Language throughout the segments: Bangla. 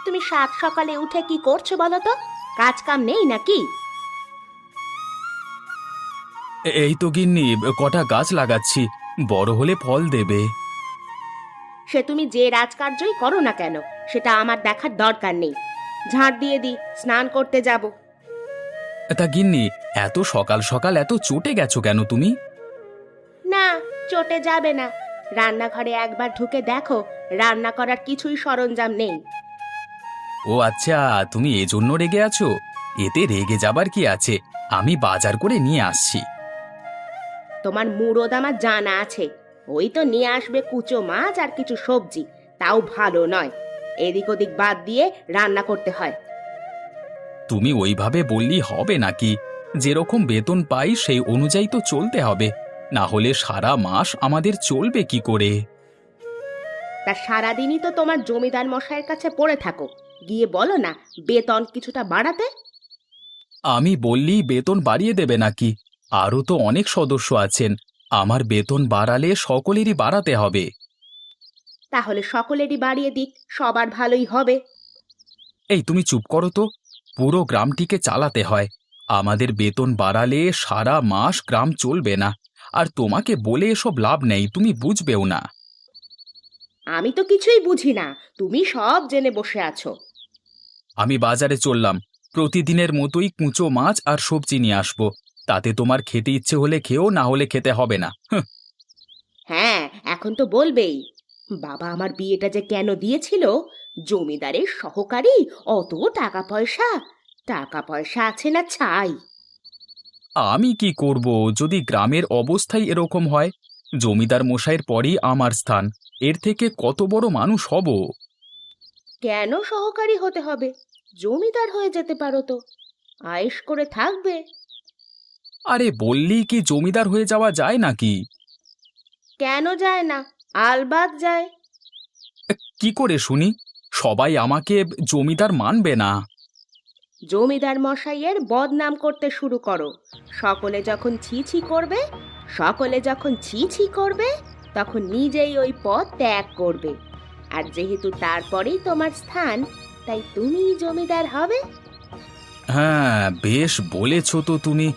তুমি সাত সকালে উঠে কি করছো বলো তো? কাজ কাম নেই নাকি? এই তো গিন্নি, কটা গাছ লাগাচ্ছি, বড় হলে ফল দেবে। সে তুমি যে রাজকার্যই করো না কেন, সেটা আমার দেখার দরকার নেই। ঝাড় দিয়ে দি, স্নান করতে যাব। তা গিন্নি, এত সকাল সকাল এত চটে গেছো কেন তুমি? না, চটে যাবে না। রান্নাঘরে একবার ঢুকে দেখো, রান্না করার কিছুই সরঞ্জাম নেই। ও আচ্ছা, তুমি এজন্য রেগে আছো? এতে রেগে যাবার কি আছে, আমি বাজার করে নিয়ে আসছি। তোমার মুরদ আমার জানা আছে। ওই তো নিয়ে আসবে কুচো মাছ আর কিছু সবজি, তাও ভালো নয়। এদিক ওদিক বাদ দিয়ে রান্না করতে হয়। তুমি ওইভাবে বললেই হবে নাকি? যেরকম বেতন পাই সেই অনুযায়ী তো চলতে হবে, না হলে সারা মাস আমাদের চলবে কি করে? তা সারাদিনই তো তোমার জমিদার মশাইয়ের কাছে পড়ে থাকো। গিয়ে বলো না বেতন কিছুটা বাড়াতে। আমি বললেই বেতন বাড়িয়ে দেবে নাকি? আরও তো অনেক সদস্য আছেন, আমার বেতন বাড়ালে সকলেরই বাড়াতে হবে। তাহলে সকলেরই বাড়িয়ে দিক, সবার ভালোই হবে। এই তুমি চুপ করো তো, পুরো গ্রামটিকে চালাতে হয়। আমাদের বেতন বাড়ালে সারা মাস গ্রাম চলবে না। আর তোমাকে বলে এসব লাভ নেই, তুমি বুঝবেও না। আমি তো কিছুই বুঝি না, তুমি সব জেনে বসে আছো। আমি বাজারে চললাম, প্রতিদিনের মতোই কুঁচো মাছ আর সবজি নিয়ে আসবো। তাতে তোমার খেতে ইচ্ছে হলে খেও, না হলে খেতে হবে না। হ্যাঁ, এখন তো বলবেই। বাবা আমার বিয়েটা যে কেন দিয়েছিল, জমিদারের সহকারী, অত টাকা পয়সা। টাকা পয়সা আছে না ছাই। আমি কি করব যদি গ্রামের অবস্থাই এরকম হয়? জমিদার মশাইয়ের পরই আমার স্থান, এর থেকে কত বড় মানুষ হব? কেন সহকারী হতে হবে? জমিদার হয়ে যেতে পারো তো, আয়েশ করে থাকবে। আরে বললেই কি জমিদার হয়ে যাওয়া যায় নাকি? কেন যায় না? আলবাত যায়। কি করে শুনি? সবাই আমাকে জমিদার মানবে না। জমিদার মশাইয়ের বদনাম করতে শুরু করো। সকলে যখন ছি ছি করবে, সকলে যখন ছি ছি করবে, তখন নিজেই ওই পদ ত্যাগ করবে। আর যেহেতু তারপরেই তোমার স্থান, তাই তুমিই জমিদার হবে। হ্যাঁ, বেশ বলেছ তো তুমি।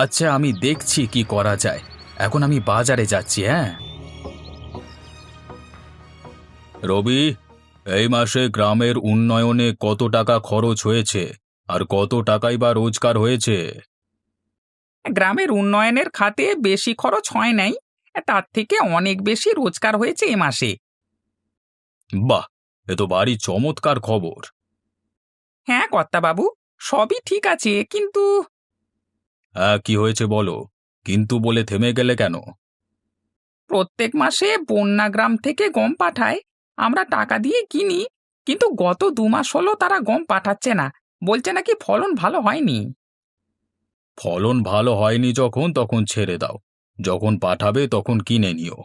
আচ্ছা, আমি দেখছি কি করা যায়। এখন আমি বাজারে যাচ্ছি, হ্যাঁ। রবি, এই মাসে গ্রামের উন্নয়নে কত টাকা খরচ হয়েছে আর কত টাকাই বা রোজগার হয়েছে? গ্রামের উন্নয়নের খাতে বেশি খরচ হয় নাই, তার থেকে অনেক বেশি রোজগার হয়েছে এ মাসে। বাহ, এ তো ভারী চমৎকার খবর। হ্যাঁ কর্তাবাবু, সবই ঠিক আছে, কিন্তু হ্যাঁ, কি হয়েছে বলো? কিন্তু বলে থেমে গেলে কেন? প্রত্যেক মাসে বন্যা গ্রাম থেকে গম পাঠায়, আমরা টাকা দিয়ে কিনি, কিন্তু গত 2 মাস হলো তারা গম পাঠাচ্ছে না, বলছে নাকি ফলন ভালো হয়নি। ফলন ভালো হয়নি যখন তখন ছেড়ে দাও, যখন পাঠাবে তখন কিনে নিও।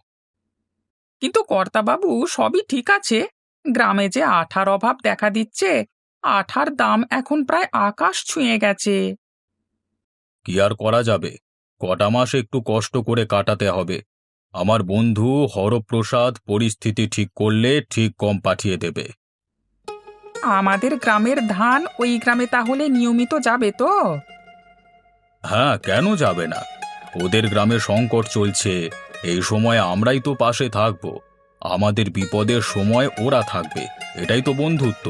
কিন্তু কর্তাবাবু সবই ঠিক আছে, গ্রামে যে আঠার অভাব দেখা দিচ্ছে, আঠার দাম এখন প্রায় আকাশ ছুঁয়ে গেছে। কি আর করা যাবে, কটা মাস একটু কষ্ট করে কাটাতে হবে। আমার বন্ধু হরপ্রসাদ পরিস্থিতি ঠিক করলে ঠিক কম পাঠিয়ে দেবে। আমাদের গ্রামের ধান ওই গ্রামে তাহলে নিয়মিত যাবে তো? হ্যাঁ, কেন যাবে না? ওদের গ্রামে সংকট চলছে, এই সময় আমরাই তো পাশে থাকব। আমাদের বিপদের সময় ওরা থাকবে, এটাই তো বন্ধুত্ব।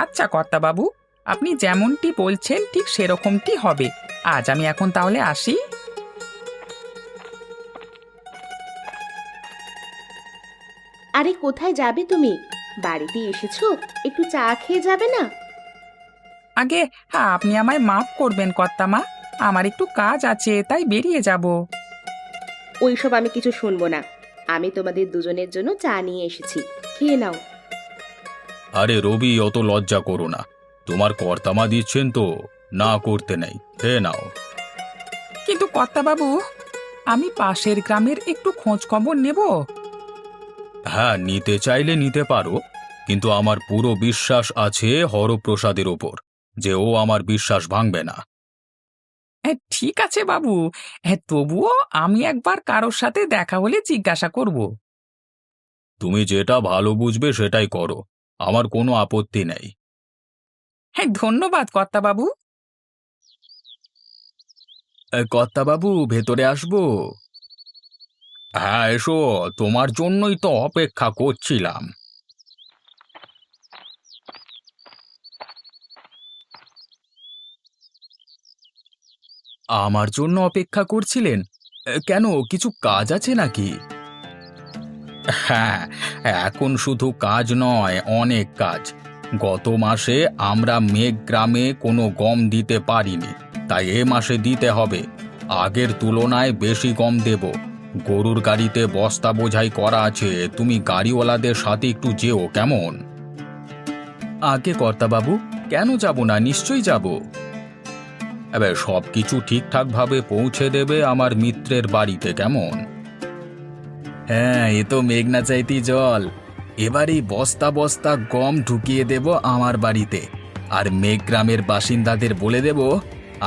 আচ্ছা কর্তাবাবু, আপনি যেমনটি বলছেন ঠিক সেরকমটি হবে। আজ আমি এখন তাহলে আসি। আরে কোথায় যাবে তুমি? বাড়িতে এসেছো, একটু চা খেয়ে যাবে না? আগে হ্যাঁ, আপনি আমায় মাফ করবেন কর্তামা, আমার একটু কাজ আছে তাই বেরিয়ে যাব। ওইসব আমি কিছু শুনবো না। আমি তোমাদের দুজনের জন্য চা নিয়ে এসেছি, খেয়ে নাও। আরে রবি, অত লজ্জা করো না, তোমার কর্তামা দিচ্ছেন তো, না করতে নেই, খেয়ে নাও। কিন্তু কর্তাবাবু, আমি পাশের গ্রামের একটু খোঁজ খবর নেব। হ্যাঁ, নিতে চাইলে নিতে পারো, কিন্তু আমার পুরো বিশ্বাস আছে হরপ্রসাদের ওপর, যে ও আমার বিশ্বাস ভাঙবে না। হ্যাঁ ঠিক আছে বাবু, হ্যাঁ তবুও আমি একবার কারোর সাথে দেখা হলে জিজ্ঞাসা করব। তুমি যেটা ভালো বুঝবে সেটাই করো, আমার কোনো আপত্তি নেই। হ্যাঁ, ধন্যবাদ কর্তাবাবু। কর্তাবাবু, ভেতরে আসবো? হ্যাঁ, এসো, তোমার জন্যই তো অপেক্ষা করছিলাম। আমার জন্য অপেক্ষা করছিলেন? কেন, কিছু কাজ আছে নাকি? হ্যাঁ, এখন শুধু কাজ নয়, অনেক কাজ। গত মাসে আমরা মেঘ গ্রামে কোনো গম দিতে পারিনি, তাই এ মাসে দিতে হবে। আগের তুলনায় বেশি গম দেব। গরুর গাড়িতে বস্তা বোঝাই করা আছে, তুমি গাড়িওয়ালাদের সাথে একটু যেও, কেমন? আগে কর্তাবাবু, কেন যাব না, নিশ্চয়ই যাব। এবার সব কিছু ঠিকঠাকভাবে পৌঁছে দেবে আমার মিত্রের বাড়িতে, কেমন? হ্যাঁ, এ তো মেঘনা চাইতেই জল। এবার এই বস্তা বস্তা গম ঢুকিয়ে দেব আমার বাড়িতে, আর মেঘ গ্রামের বাসিন্দাদের বলে দেব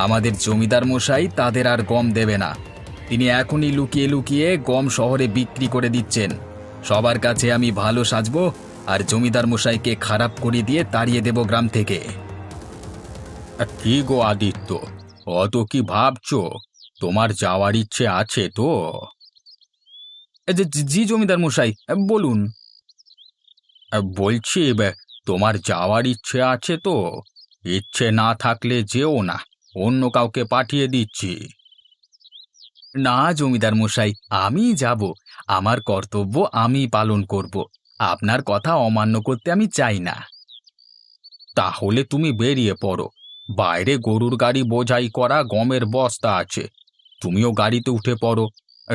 আমাদের জমিদার মশাই তাদের আর গম দেবে না। তিনি এখনই লুকিয়ে লুকিয়ে গম শহরে বিক্রি করে দিচ্ছেন। সবার কাছে আমি ভালো সাজবো, আর জমিদার মশাইকে খারাপ করে দিয়ে তাড়িয়ে দেব গ্রাম থেকে। কি গো আদিত্য, অত কি ভাবছো? তোমার যাওয়ার ইচ্ছে আছে তো? জি জমিদার মশাই, বলুন। বলছি, তোমার যাওয়ার ইচ্ছে আছে তো? ইচ্ছে না থাকলে যেও না, অন্য কাউকে পাঠিয়ে দিচ্ছি। না জমিদার মশাই, আমি যাব। আমার কর্তব্য আমি পালন করব। আপনার কথা অমান্য করতে আমি চাই না। তাহলে তুমি বেরিয়ে পড়ো। বাইরে গরুর গাড়ি বোঝাই করা গমের বস্তা আছে, তুমিও গাড়িতে উঠে পড়ো।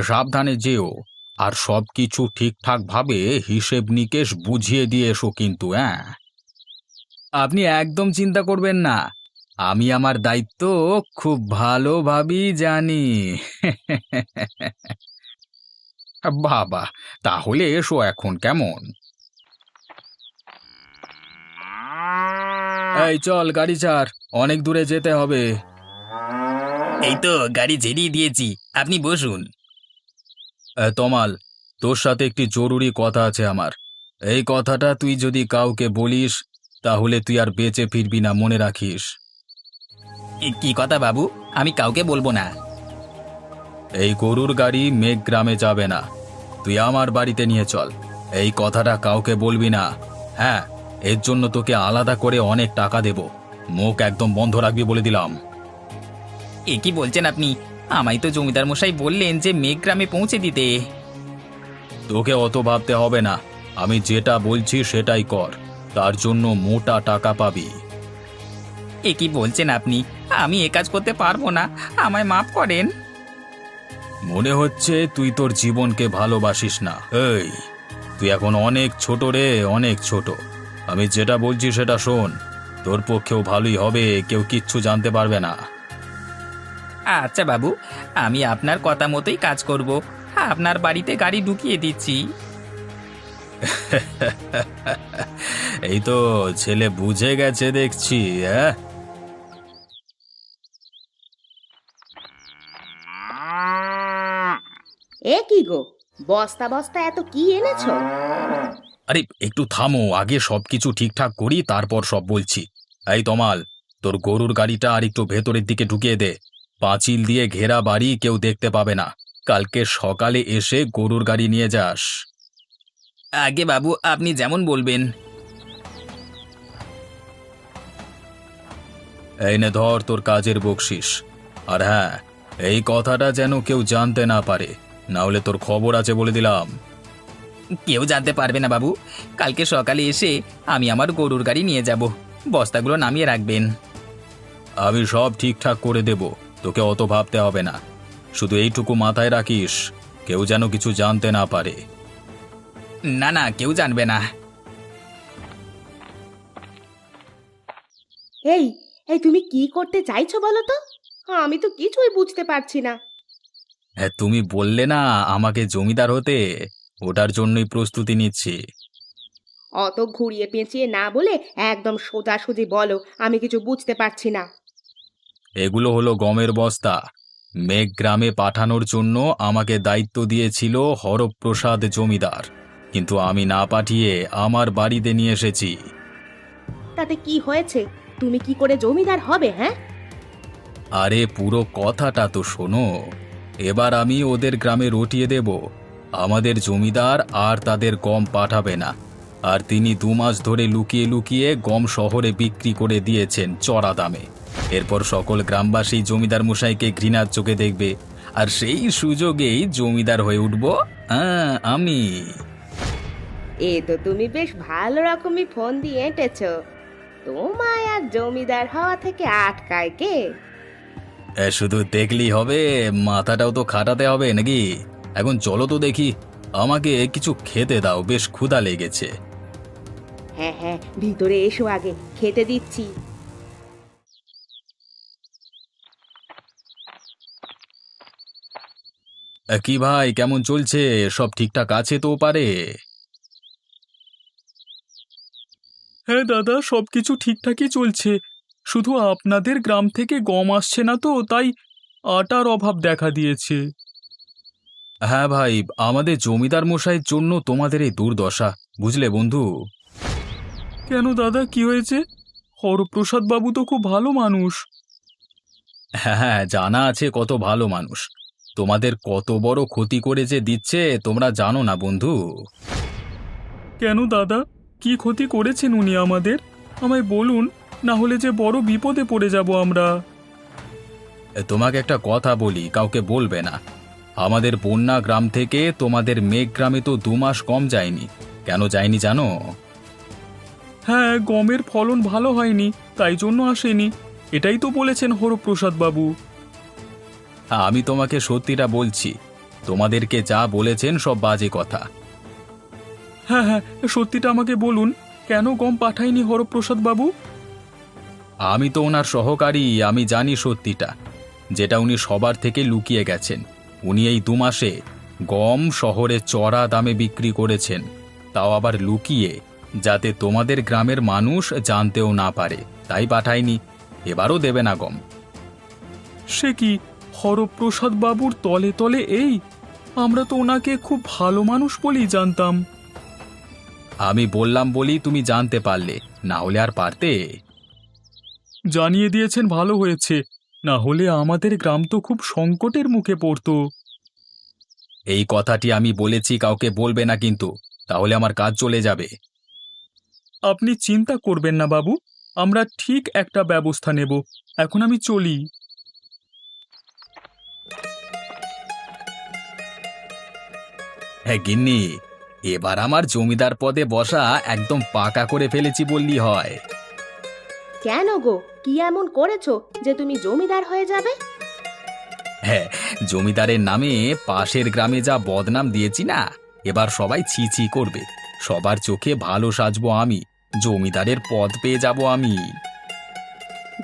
সাবধানে যেও, আর সব কিছু ঠিকঠাকভাবে হিসেব নিকেশ বুঝিয়ে দিয়ে এসো কিন্তু, হ্যাঁ? আপনি একদম চিন্তা করবেন না, আমি আমার দায়িত্ব খুব ভালোভাবেই জানি। বাবা, তাহলে এসো এখন, কেমন? এই চল, গাড়ি ছাড়, অনেক দূরে যেতে হবে। এই তো গাড়ি ছেড়িয়ে দিয়েছি, আপনি বসুন। তমাল, তোর সাথে একটি জরুরি কথা আছে আমার। এই কথাটা তুই যদি কাউকে বলিস, তাহলে তুই আর বেঁচে ফিরবি না, মনে রাখিস। কি কথা বাবু? আমি কাউকে বলবো না। এই গরুর গাড়ি মেঘ গ্রামে যাবে না, তুই আমার বাড়িতে নিয়ে চল। এই কথাটা কাউকে বলবি না। হ্যাঁ, এর জন্য তোকে আলাদা করে অনেক টাকা দেব। মুখ একদম বন্ধ রাখবি বলে দিলাম। এ কি বলছেন আপনি? আমায় তো জমিদার মশাই বললেন যে মেঘ গ্রামে পৌঁছে দিতে। তোকে অত ভাবতে হবে না, আমি যেটা বলছি সেটাই কর, তার জন্য মোটা টাকা পাবি। এ কি বলছেন আপনি? আমি এ কাজ করতে পারবো না, আমায় মাফ করেন। মনে হচ্ছে তুই তোর জীবনকে ভালোবাসিস না। এই, তুই এখন অনেক ছোট রে, অনেক ছোট। আমি যেটা বলছি সেটা শোন, তোর পক্ষেও ভালোই হবে, কেউ কিচ্ছু জানতে পারবে না। আচ্ছা বাবু, আমি আপনার কথা মতোই কাজ করব। আপনার বাড়িতে গাড়ি ঢুকিয়ে দিচ্ছি। এই তো ছেলে বুঝে গেছে দেখছি, হ্যাঁ? এ কি গো, বস্তা বস্তা এত কি এনেছো? আরে একটু থামো, আগে সবকিছু ঠিকঠাক করি, তারপর সব বলছি। এই তমাল, তোর গরুর গাড়িটা আর একটু ভেতরের দিকে ঢুকিয়ে দে। পাঁচিল দিয়ে ঘেরা বাড়ি, কেউ দেখতে পাবে না। কালকে সকালে এসে গরুর গাড়ি নিয়ে যাস। আগে বাবু, আপনি যেমন বলবেন। এই নে ধর তোর কাজের বকশিস। আর হ্যাঁ, এই কথাটা যেন কেউ জানতে না পারে, না হলে তোর খবর আছে বলে দিলাম। কেউ জানতে পারবে না বাবু। কালকে সকালে এসে আমি আমার গরুর গাড়ি নিয়ে যাব, বস্তাগুলো নামিয়ে রাখবেন। আমি সব ঠিকঠাক করে দেব, তোকে অত ভাবতে হবে না। শুধু এইটুকু মাথায় রাখিস, কেউ যেন কিছু জানতে না পারে। না না, কেউ জানবে না। এই এই তুমি কি করতে চাইছো বলো তো? আমি তো কিছুই বুঝতে পারছি না। হ্যাঁ, তুমি বললে না আমাকে জমিদার হতে, ওটার জন্যই প্রস্তুতি নিচ্ছি। অত ঘুরিয়ে পেঁচিয়ে না বলে একদম সোজাসুজি বলো, আমি কিছু বুঝতে পারছি না। এগুলো হলো গমের বস্তা। মেঘ গ্রামে পাঠানোর জন্য আমাকে দায়িত্ব দিয়েছিল হরপ্রসাদ জমিদার। কিন্তু আমি না পাঠিয়ে আমার বাড়িতে নিয়ে এসেছি। তাতে কি হয়েছে? তুমি কি করে জমিদার হবে, হ্যাঁ? আরে পুরো কথাটা তো শোনো। এবার আমি ওদের গ্রামে রটিয়ে দেব। আমাদের জমিদার আর তাদের গম পাঠাবে না। আর তিনি 2 মাস ধরে লুকিয়ে লুকিয়ে গম শহরে বিক্রি করে দিয়েছেন চড়া দামে। এরপর সকল গ্রামবাসী জমিদার মশাইকে ঘৃণার চোখে দেখবে, আর সেই সুযোগেই জমিদার হয়ে উঠব আমি। এ তো তুমি বেশ ভালো রকমই ফোন দিয়ে এঁটেছো। তোমায় আর জমিদার হওয়া থেকে আটকায় কে? শুধু দেখলেই হবে, মাথাটাও তো খাটাতে হবে নাকি? এখন চলো তো দেখি, আমাকে কিছু খেতে দাও, বেশ ক্ষুধা লেগেছে। হ্যাঁ হ্যাঁ, ভিতরে এসো, আগে খেতে দিচ্ছি। কি ভাই, কেমন চলছে? সব ঠিকঠাক আছে তো পারে? হ্যাঁ দাদা, সবকিছু ঠিকঠাকই চলছে। শুধু আপনাদের গ্রাম থেকে গম আসছে না তো, তাই আটার অভাব দেখা দিয়েছে। হ্যাঁ ভাই, আমাদের জমিদার মশাইয়ের জন্য তোমাদের এই দুর্দশা, বুঝলে বন্ধু? কেন দাদা, কি হয়েছে? হরপ্রসাদ বাবু তো খুব ভালো মানুষ। হ্যাঁ হ্যাঁ, জানা আছে কত ভালো মানুষ। তোমাদের কত বড় ক্ষতি করে যে দিচ্ছে তোমরা জানো না বন্ধু। কেন দাদা, কি ক্ষতি করেছেন উনি আমাদের? আমায় বলুন, না হলে যে বড় বিপদে পড়ে যাব আমরা। তোমাকে একটা কথা বলি, কাউকে বলবে না। আমাদের বন্যা গ্রাম থেকে তোমাদের মেঘ গ্রামে তো 2 মাস কম যায়নি। কেন যায়নি জানো? হ্যাঁ, গমের ফলন ভালো হয়নি, তাই জন্য আসেনি। এটাই তো বলেছেন হরপ্রসাদ বাবু। হ্যাঁ, আমি তোমাকে সত্যিটা বলছি। তোমাদেরকে যা বলেছেন সব বাজে কথা। হ্যাঁ হ্যাঁ, সত্যিটা আমাকে বলুন, কেন গম পাঠায়নি হরপ্রসাদ বাবু? আমি তো ওনার সহকারী, আমি জানি সত্যিটা, যেটা উনি সবার থেকে লুকিয়ে গেছেন। উনি এই 2 মাসে গম শহরে চড়া দামে বিক্রি করেছেন, তাও আবার লুকিয়ে, যাতে তোমাদের গ্রামের মানুষ জানতেও না পারে। তাই পাঠায়নি, এবারও দেবে না গম। সে কি, হরপ্রসাদ বাবুর তলে তলে এই? আমরা তো ওনাকে খুব ভালো মানুষ বলেই জানতাম। আমি বললাম বলি তুমি জানতে পারলে, না হলে আর পারতে? জানিয়ে দিয়েছেন, ভালো হয়েছে। না হলে আমাদের গ্রাম তো খুব সংকটের মুখে পড়তো। এই কথাটি আমি বলেছি, কাউকে বলবে না কিন্তু, তাহলে আমার কাজ চলে যাবে। আপনি চিন্তা করবেন না বাবু, আমরা ঠিক একটা ব্যবস্থা নেব। এখন আমি চলি। হ্যাঁ গিন্নি, এবার আমার জমিদার পদে বসা একদম পাকা করে ফেলেছি বললেই হয়। কেন গো, কি এমন করেছো যে তুমি জমিদার হয়ে যাবে? হ্যাঁ, জমিদারের নামে পাশের গ্রামে যা বদনাম দিয়েছি না, এবার সবাই ছি ছি করবে। সবার চোখে ভালো সাজবো আমি, জমিদারের পদ পেয়ে যাব আমি।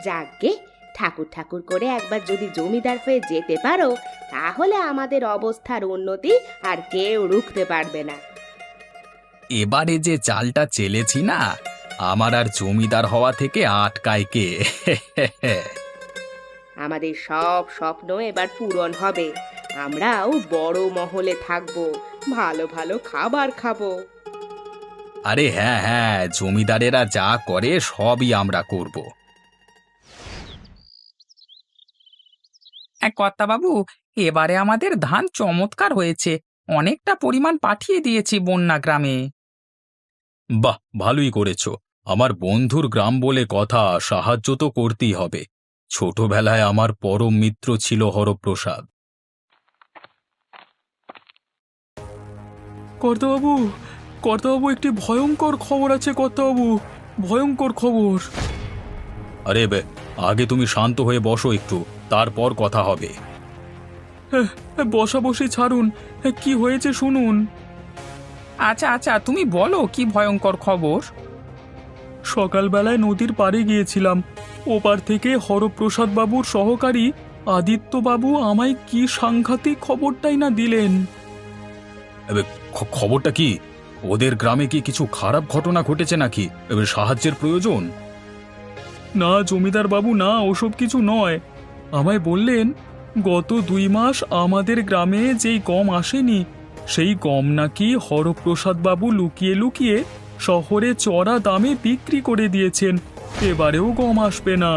যাকগে, ঠাকুর ঠাকুর করে একবার যদি জমিদার হয়ে যেতে পারো, তাহলে আমাদের অবস্থার উন্নতি আর কেউ রুখতে পারবে না। এবারে যে চালটা চেলেছি না, আমার আর জমিদার হওয়া থেকে আটকায় কে? আমাদের সব স্বপ্ন এবার পূরণ হবে। আমরাও বড় মহলে থাকবো, ভালো ভালো খাবার খাবো। আরে হ্যাঁ হ্যাঁ, জমিদারেরা যা করে সবই আমরা করব। কর্তাবাবু, এবারে আমাদের ধান চমৎকার হয়েছে। অনেকটা পরিমাণ পাঠিয়ে দিয়েছি বন্যা গ্রামে। বাহ, ভালোই করেছো। আমার বন্ধুর গ্রাম বলে কথা, সাহায্য তো করতেই হবে। ছোটবেলায় আমার পরম মিত্র ছিল হরপ্রসাদ। কর্তাবাবু, কর্তাবাবু, একটি ভয়ঙ্কর খবর আছে কর্তাবাবু, ভয়ঙ্কর খবর। আরে আগে তুমি শান্ত হয়ে বসো একটু, তারপর কথা হবে। হ্যাঁ, বসা বসে ছাড়ুন, কি হয়েছে শুনুন। আচ্ছা আচ্ছা, তুমি বলো কি ভয়ঙ্কর খবর। সকালবেলায় নদীর পাড়ে গিয়েছিলাম। ওপার থেকে হরপ্রসাদ বাবুর সহকারী আদিত্যবাবু আমায় কি সাংঘাতিক খবরটাই না দিলেন। খবরটা কি? ওদের গ্রামে কি কিছু খারাপ ঘটনা ঘটেছে নাকি? সাহায্যের প্রয়োজন? না জমিদার বাবু, না, ওসব কিছু নয়। আমায় বললেন, গত 2 মাস আমাদের গ্রামে যেই গম আসেনি, সেই গম নাকি হরপ্রসাদ বাবু লুকিয়ে লুকিয়ে শহরে চড়া দামে বিক্রি করে দিয়েছেন। এবারেও গম আসবে না।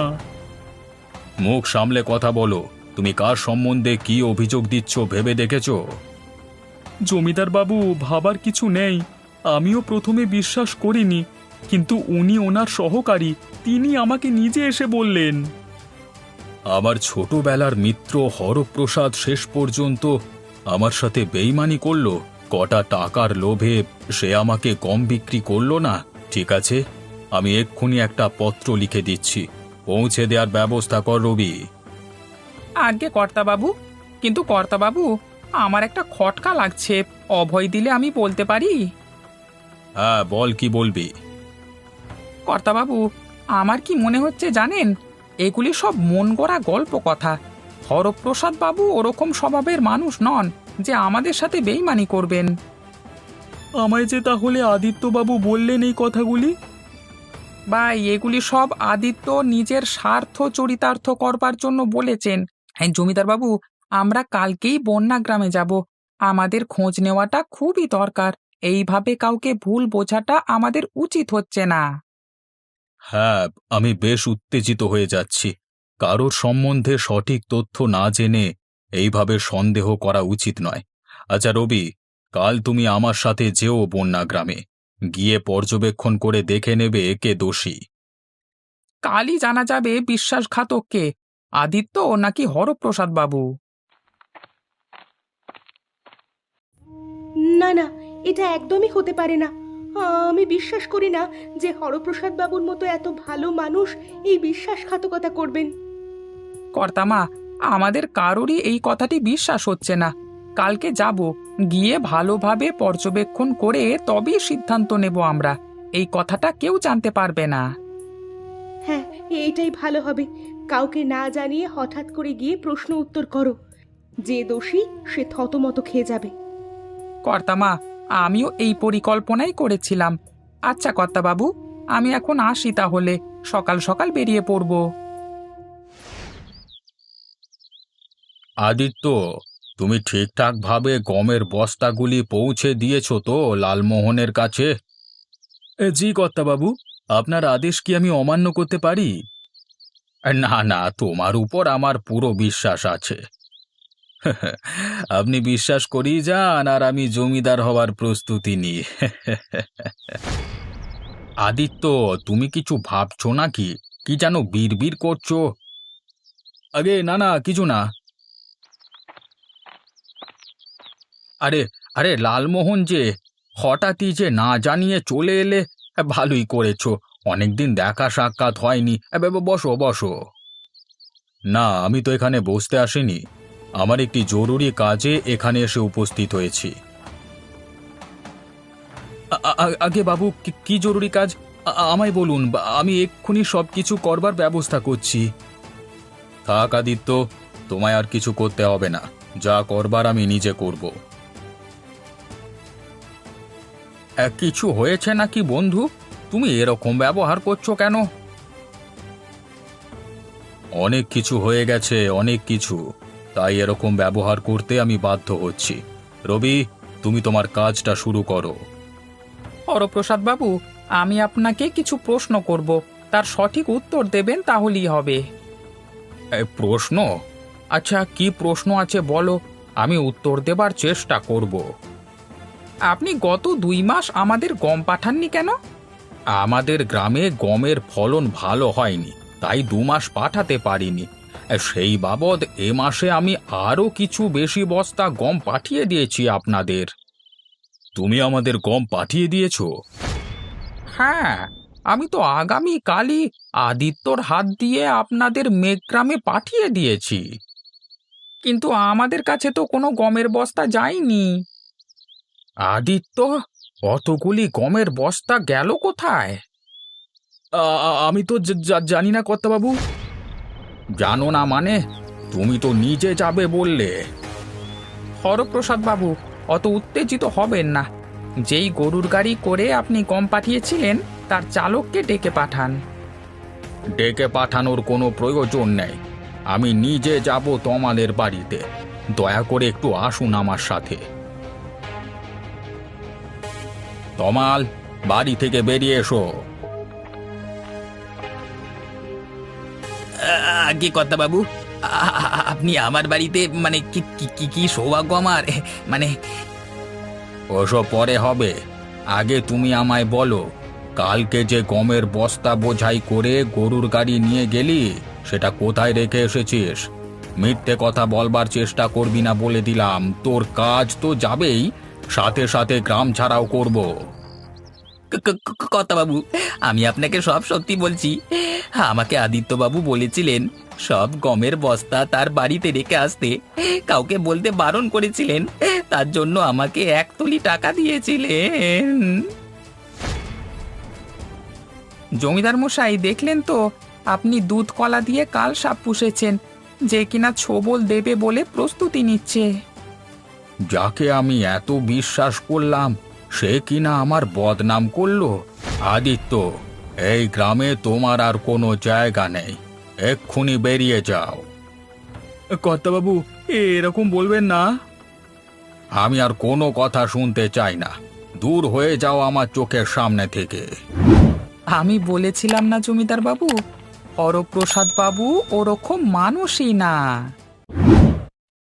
মুখ সামলে কথা বলো। তুমি কার সম্বন্ধে কি অভিযোগ দিচ্ছ ভেবে দেখেছো? জমিদার বাবু, ভাবার কিছু নেই। আমিও প্রথমে বিশ্বাস করিনি, কিন্তু উনি ওনার সহকারী, তিনি আমাকে নিজে এসে বললেন। আমার ছোটবেলার মিত্র হরপ্রসাদ শেষ পর্যন্ত আমার সাথে বেইমানি করলো। কটা টাকার লোভে সে আমাকে গম বিক্রি করলো না। ঠিক আছে, আমি এক্ষুনি একটা পত্র লিখে দিচ্ছি, পৌঁছে দেওয়ার ব্যবস্থা কর রবি। আজ্ঞে কর্তাবাবু, কিন্তু কর্তাবাবু, আমার একটা খটকা লাগছে। অভয় দিলে আমি বলতে পারি? হ্যাঁ, বল, কি বলবি? কর্তাবাবু, আমার কি মনে হচ্ছে জানেন, এগুলি সব মন গড়া গল্প কথা। হরপ্রসাদ বাবু ওরকম স্বভাবের মানুষ নন যে আমাদের সাথে বেইমানি করবেন। আমায় যে তাহলে আদিত্যবাবু বললেন এই কথাগুলি? ভাই, এগুলি সব আদিত্য নিজের স্বার্থ চরিতার্থ করবার জন্য বলেছেন। হ্যাঁ জমিদার বাবু, আমরা কালকেই বন্যা গ্রামে যাব। আমাদের খোঁজ নেওয়াটা খুবই দরকার। এইভাবে কাউকে ভুল বোঝাটা আমাদের উচিত হচ্ছে না। হ্যাঁ, আমি বেশ উত্তেজিত হয়ে যাচ্ছি। কারোর সম্বন্ধে সঠিক তথ্য না জেনে এইভাবে সন্দেহ করা উচিত নয়। আচ্ছা রবি, কাল তুমি আমার সাথে যেও বন্যা গ্রামে, গিয়ে পর্যবেক্ষণ করে দেখে নেবে কে দোষী। কালই জানা যাবে বিশ্বাসঘাতক কে, আদিত্য নাকি হরপ্রসাদ বাবু। না না, এটা একদমই হতে পারে না। আমি বিশ্বাস করি না যে হরপ্রসাদ বাবুর মতো এত ভালো মানুষ এই বিশ্বাসঘাতকতা করবেন। কর্তামা, আমাদের কারোরই এই কথাটি বিশ্বাস হচ্ছে না। কালকে যাব, গিয়ে ভালোভাবে পর্যবেক্ষণ করে তবেই সিদ্ধান্ত নেব আমরা। এই কথাটা কেউ জানতে পারবে না। হ্যাঁ, এইটাই ভালো হবে। কাউকে না জানিয়ে হঠাৎ করে গিয়ে প্রশ্ন উত্তর করো। যে দোষী সে থতমত খেয়ে যাবে। কর্তামা, আমিও এই পরিকল্পনাই করেছিলাম। আচ্ছা কর্তাবাবু, আমি এখন আসি তাহলে, সকাল সকাল বেরিয়ে পড়ব। আদিত্য, তুমি ঠিকঠাকভাবে গমের বস্তাগুলি পৌঁছে দিয়েছো তো লালমোহনের কাছে? জি কর্তাবাবু, আপনার আদেশ কি আমি অমান্য করতে পারি? না না, তোমার উপর আমার পুরো বিশ্বাস আছে। আপনি বিশ্বাস করিয়ে যান আর আমি জমিদার হওয়ার প্রস্তুতি নিই। আদিত্য, তুমি কিছু ভাবছো নাকি? কি যেন বিড়বিড় করছো? আগে না না, কিছু না। আরে আরে লালমোহন যে, হঠাৎই যে না জানিয়ে চলে এলে। ভালোই করেছো, অনেকদিন দেখা সাক্ষাৎ হয়নি। বসো বসো। না, আমি তো এখানে বসতে আসিনি। আমার একটি জরুরি কাজে এখানে এসে উপস্থিত হয়েছি। আগে বাবু, কি জরুরি কাজ? আমায় বলুন, আমি এক্ষুনি সবকিছু করবার ব্যবস্থা করছি। থাক আদিত্য, তোমায় আর কিছু করতে হবে না। যা করবার আমি নিজে করব। কিছু হয়েছে নাকি বন্ধু? তুমি এরকম ব্যবহার করছো কেন? অনেক কিছু হয়ে গেছে, অনেক কিছু। তাই এরকম ব্যবহার করতে আমি বাধ্য হচ্ছি। রবি, তুমি তোমার কাজটা শুরু করো। হরপ্রসাদ বাবু, আমি আপনাকে কিছু প্রশ্ন করব, তার সঠিক উত্তর দেবেন তাহলেই হবে। প্রশ্ন? আচ্ছা, কি প্রশ্ন আছে বলো, আমি উত্তর দেবার চেষ্টা করব। আপনি গত 2 মাস আমাদের গম পাঠাননি কেন? আমাদের গ্রামে গমের ফলন ভালো হয়নি, তাই 2 মাস পাঠাতে পারিনি। সেই বাবদ এ মাসে আমি আরও কিছু বেশি বস্তা গম পাঠিয়ে দিয়েছি আপনাদের। তুমি আমাদের গম পাঠিয়ে দিয়েছো? হ্যাঁ, আমি তো আগামী কালই আদিত্যর হাত দিয়ে আপনাদের মেঘগ্রামে পাঠিয়ে দিয়েছি। কিন্তু আমাদের কাছে তো কোনো গমের বস্তা যায়নি। আদিত্য, অতগুলি গমের বস্তা গেল কোথায়? আমি তো জানি না কর্তাবাবু। জানো না মানে? তুমি তো নিজে যাবে বললে। হরপ্রসাদ বাবু, অত উত্তেজিত হবেন না। যেই গরুর গাড়ি করে আপনি গম পাঠিয়েছিলেন তার চালককে ডেকে পাঠান। ডেকে পাঠানোর কোনো প্রয়োজন নেই। আমি নিজে যাব তোমাদের বাড়িতে। দয়া করে একটু আসুন আমার সাথে। তমাল, বাড়ি থেকে বেরিয়ে এসো। কি কথা বাবু, আপনি আমার বাড়িতে, মানে কি কি কি সৌভাগ্য আমার, মানে। ওসব পরে হবে, আগে তুমি আমায় বলো, কালকে যে গমের বস্তা বোঝাই করে গরুর গাড়ি নিয়ে গেলি সেটা কোথায় রেখে এসেছিস? মিথ্যে কথা বলবার চেষ্টা করবি না বলে দিলাম, তোর কাজ তো যাবেই, সাথে সাথে গ্রাম ছাড়াও করব। কথা বাবু, আমি আপনাকে সব সত্যি বলছি। আমাকে আদিত্য বাবু বলেছিলেন সব গমের বস্তা তার বাড়িতে রেখে আসতে, কাউকে বলতে বারণ করেছিলেন, তার জন্য আমাকে 1 তুলি টাকা দিয়েছিলেন। জমিদার মশাই, দেখলেন তো, আপনি দুধ কলা দিয়ে কাল সাপ পুষেছেন, যে কিনা ছোবল দেবে বলে প্রস্তুতি নিচ্ছে। যাকে আমি এত বিশ্বাস করলাম সে কিনা আমার বদনাম করলো। আদিত্য, এই গ্রামে তোমার আর কোনো জায়গা নেই, এক্ষুনি বেরিয়ে যাও। কর্তাবাবু, এরকম বলবেন না। আমি আর কোনো কথা শুনতে চাই না, দূর হয়ে যাও আমার চোখের সামনে থেকে। আমি বলেছিলাম না জমিদার বাবু, হরপ্রসাদ বাবু ওরকম মানুষই না।